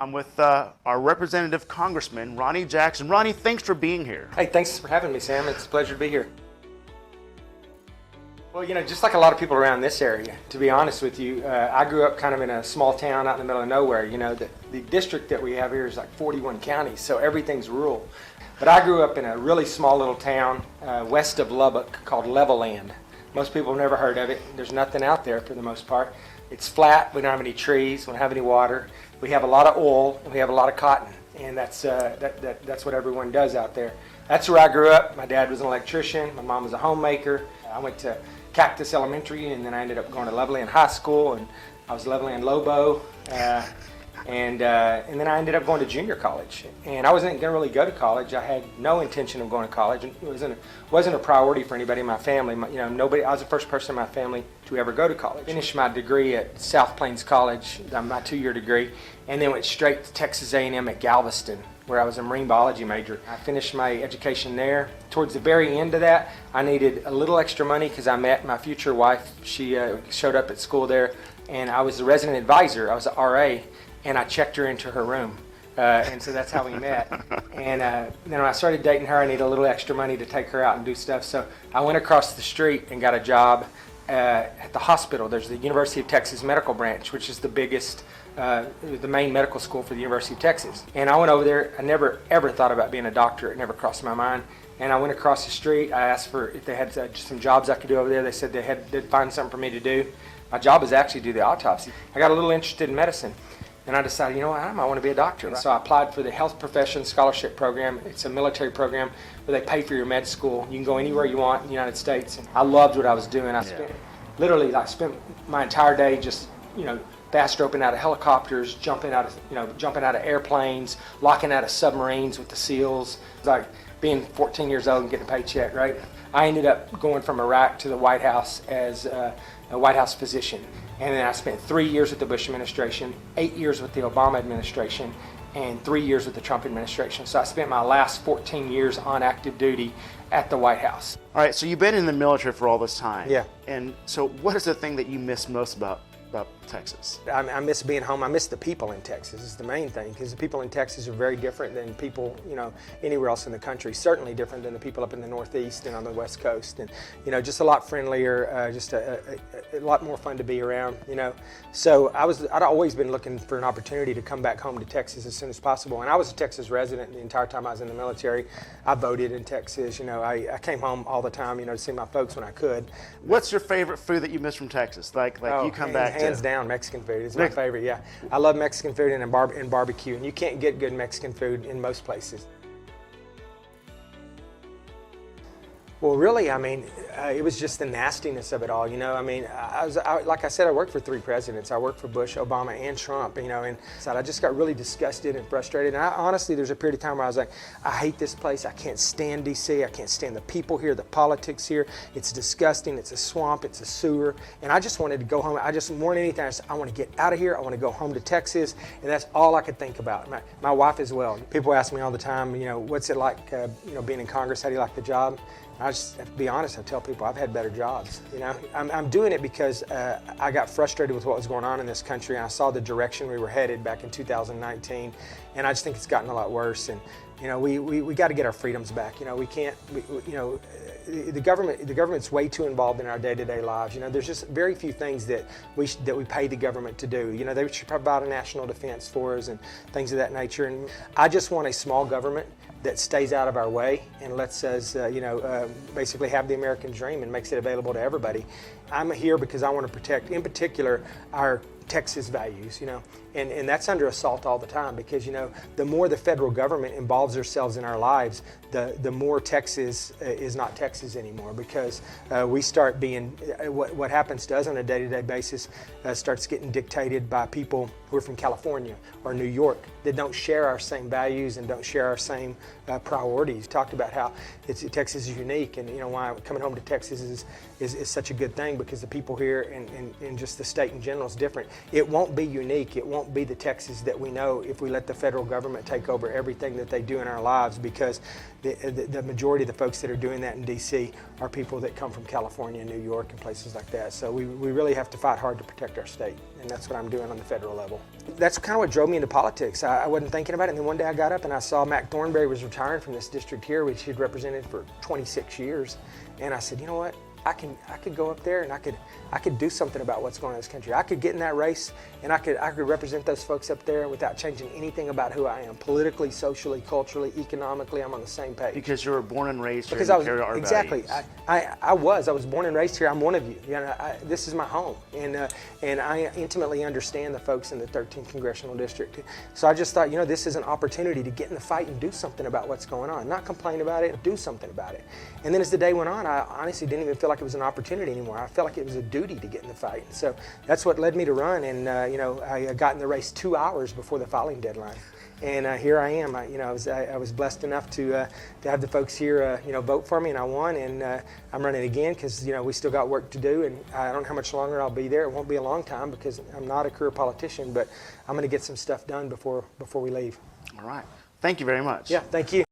I'm with our representative Congressman Ronny Jackson. Ronny, thanks for being here. Hey, thanks for having me, Sam. It's a pleasure to be here. Well, just like a lot of people around this area, to be honest with you, I grew up kind of in a small town out in the middle of nowhere. The district that we have here is like 41 counties, so everything's rural. But I grew up in a really small little town west of Lubbock called Levelland. Most people have never heard of it. There's nothing out there for the most part. It's flat. We don't have any trees. We don't have any water. We have a lot of oil and we have a lot of cotton, and that's what everyone does out there. That's where I grew up. My dad was an electrician. My mom was a homemaker. I went to Cactus Elementary, and then I ended up going to Levelland High School, and I was Levelland Lobo, and then I ended up going to junior college. And I wasn't going to really go to college. I had no intention of going to college, and it wasn't a priority for anybody in my family. Nobody. I was the first person in my family to ever go to college. Finished my degree at South Plains College, my 2-year degree, and then went straight to Texas A&M at Galveston, where I was a marine biology major. I finished my education there. Towards the very end of that, I needed a little extra money because I met my future wife. She showed up at school there, and I was the resident advisor. I was an RA, and I checked her into her room. And so that's how we met. And then when I started dating her, I needed a little extra money to take her out and do stuff. So I went across the street and got a job at the hospital. There's the University of Texas Medical Branch, which is the biggest, the main medical school for the University of Texas. And I went over there. I never ever thought about being a doctor. It never crossed my mind. And I went across the street. I asked for if they had some jobs I could do over there. They said they'd find something for me to do. My job was actually to do the autopsy. I got a little interested in medicine, and I decided, I might want to be a doctor. Right. So I applied for the Health Professions Scholarship Program. It's a military program where they pay for your med school. You can go anywhere you want in the United States. And I loved what I was doing. I spent my entire day just, fast roping out of helicopters, jumping out of airplanes, locking out of submarines with the SEALs. It was like being 14 years old and getting a paycheck, right? I ended up going from Iraq to the White House as a White House physician. And then I spent 3 years with the Bush administration, 8 years with the Obama administration, and 3 years with the Trump administration. So I spent my last 14 years on active duty at the White House. All right, so you've been in the military for all this time. Yeah. And so what is the thing that you miss most about Texas? I miss being home. I miss the people in Texas is the main thing, because the people in Texas are very different than people, anywhere else in the country. Certainly different than the people up in the Northeast and on the West Coast, and just a lot friendlier, just a lot more fun to be around. So I'd always been looking for an opportunity to come back home to Texas as soon as possible. And I was a Texas resident the entire time I was in the military. I voted in Texas. I came home all the time, to see my folks when I could. What's your favorite food that you miss from Texas? Like you come back to? Hands down, Mexican food is my favorite, yeah. I love Mexican food and barbecue, and you can't get good Mexican food in most places. Well, really, it was just the nastiness of it all, like I said, I worked for 3 presidents. I worked for Bush, Obama, and Trump, and so I just got really disgusted and frustrated. And honestly, there's a period of time where I was like, I hate this place. I can't stand D.C. I can't stand the people here, the politics here. It's disgusting. It's a swamp. It's a sewer. And I just wanted to go home. More than anything, I want to get out of here. I want to go home to Texas. And that's all I could think about. My wife as well. People ask me all the time, what's it like, being in Congress? How do you like the job? I just have to be honest. I tell people I've had better jobs. I'm doing it because I got frustrated with what was going on in this country, and I saw the direction we were headed back in 2019, and I just think it's gotten a lot worse. And we got to get our freedoms back. We can't. The government's way too involved in our day-to-day lives. There's just very few things that we pay the government to do. They should provide a national defense for us and things of that nature. And I just want a small government that stays out of our way and lets us, basically have the American dream and makes it available to everybody. I'm here because I want to protect, in particular, our Texas values, and that's under assault all the time, because the more the federal government involves themselves in our lives, the more Texas is not Texas anymore, because we start being what happens to us on a day-to-day basis starts getting dictated by people who are from California or New York that don't share our same values and don't share our same priorities. Talked about how Texas is unique, and why coming home to Texas is such a good thing, because the people here and just the state in general is different. It won't be unique. It won't be the Texas that we know if we let the federal government take over everything that they do in our lives, because the majority of the folks that are doing that in D.C. are people that come from California and New York and places like that. So we really have to fight hard to protect our state. and that's what I'm doing on the federal level. That's kind of what drove me into politics. I wasn't thinking about it, and then one day I got up and I saw Mac Thornberry was retiring from this district here, which he'd represented for 26 years, and I said, you know what? I could go up there and I could do something about what's going on in this country. I could get in that race and I could represent those folks up there without changing anything about who I am. Politically, socially, culturally, economically, I'm on the same page. Because you were born and raised here. Because and I was carry our exactly. values. I was born and raised here. I'm one of you. This is my home, and I intimately understand the folks in the 13th congressional district. So I just thought, this is an opportunity to get in the fight and do something about what's going on. Not complain about it, do something about it. And then as the day went on, I honestly didn't even feel like it was an opportunity anymore. I felt like it was a duty to get in the fight. So that's what led me to run. And I got in the race 2 hours before the filing deadline. And here I am. I was blessed enough to have the folks here, vote for me, and I won. And I'm running again because we still got work to do, and I don't know how much longer I'll be there. It won't be a long time because I'm not a career politician, but I'm going to get some stuff done before we leave. All right. Thank you very much. Yeah, thank you.